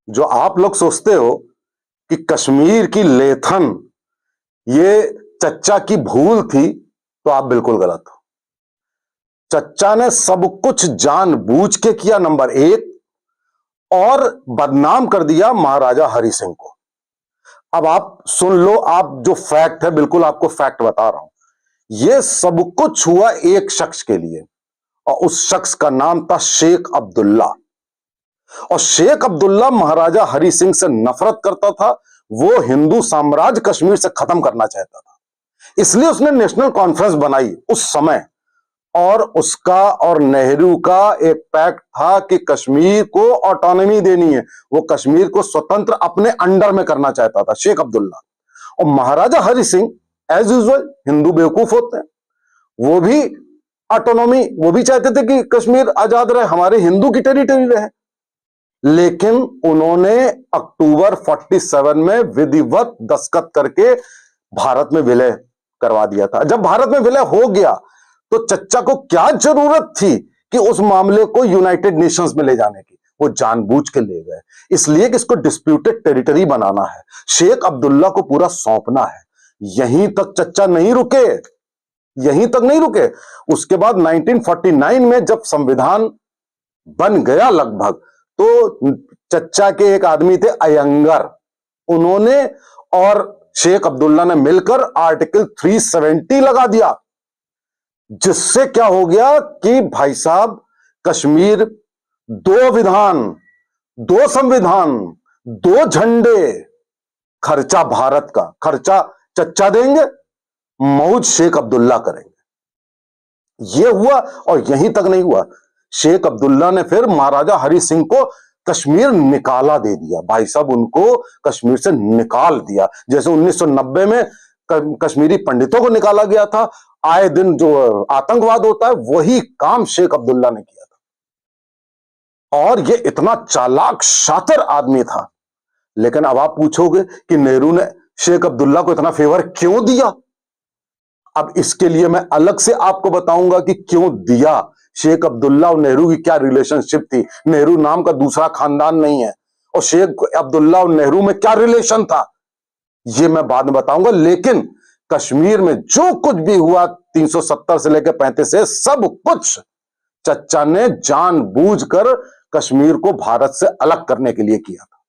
जो आप लोग सोचते हो कि कश्मीर की लेथन ये चच्चा की भूल थी, तो आप बिल्कुल गलत हो। चच्चा ने सब कुछ जानबूझ के किया, नंबर एक, और बदनाम कर दिया महाराजा हरि सिंह को। अब आप सुन लो, आप जो फैक्ट है, बिल्कुल आपको फैक्ट बता रहा हूं। यह सब कुछ हुआ एक शख्स के लिए, और उस शख्स का नाम था शेख अब्दुल्ला। और शेख अब्दुल्ला महाराजा हरि सिंह से नफरत करता था। वो हिंदू साम्राज्य कश्मीर से खत्म करना चाहता था, इसलिए उसने नेशनल कॉन्फ्रेंस बनाई उस समय। और उसका और नेहरू का एक पैक्ट था कि कश्मीर को ऑटोनॉमी देनी है। वो कश्मीर को स्वतंत्र अपने अंडर में करना चाहता था शेख अब्दुल्ला। और महाराजा हरि सिंह एज यूजुअल हिंदू बेवकूफ होते हैं, वो भी ऑटोनॉमी, वो भी चाहते थे कि कश्मीर आजाद रहे, हमारे हिंदू की टेरिटरी रहे। लेकिन उन्होंने अक्टूबर 47 में विधिवत दस्तखत करके भारत में विलय करवा दिया था। जब भारत में विलय हो गया तो चच्चा को क्या जरूरत थी कि उस मामले को यूनाइटेड नेशंस में ले जाने की? वो जानबूझ के ले गए, इसलिए कि इसको डिस्प्यूटेड टेरिटरी बनाना है, शेख अब्दुल्ला को पूरा सौंपना है। यहीं तक चच्चा नहीं रुके, यहीं तक नहीं रुके। उसके बाद 1949 में जब संविधान बन गया लगभग, तो चच्चा के एक आदमी थे अयंगर, उन्होंने और शेख अब्दुल्ला ने मिलकर आर्टिकल 370 लगा दिया, जिससे क्या हो गया कि भाई साहब कश्मीर, दो विधान, दो संविधान, दो झंडे, खर्चा भारत का, खर्चा चच्चा देंगे, मौज शेख अब्दुल्ला करेंगे। यह हुआ, और यहीं तक नहीं हुआ, शेख अब्दुल्ला ने फिर महाराजा हरि सिंह को कश्मीर निकाला दे दिया। भाई साहब उनको कश्मीर से निकाल दिया, जैसे 1990 में कश्मीरी पंडितों को निकाला गया था। आए दिन जो आतंकवाद होता है, वही काम शेख अब्दुल्ला ने किया था। और यह इतना चालाक शातिर आदमी था। लेकिन अब आप पूछोगे कि नेहरू ने शेख अब्दुल्ला को इतना फेवर क्यों दिया? अब इसके लिए मैं अलग से आपको बताऊंगा कि क्यों दिया। शेख अब्दुल्ला और नेहरू की क्या रिलेशनशिप थी। नेहरू नाम का दूसरा खानदान नहीं है, और शेख अब्दुल्ला और नेहरू में क्या रिलेशन था, यह मैं बाद में बताऊंगा। लेकिन कश्मीर में जो कुछ भी हुआ 370 से लेकर 35 से, सब कुछ चच्चा ने जानबूझकर कश्मीर को भारत से अलग करने के लिए किया था।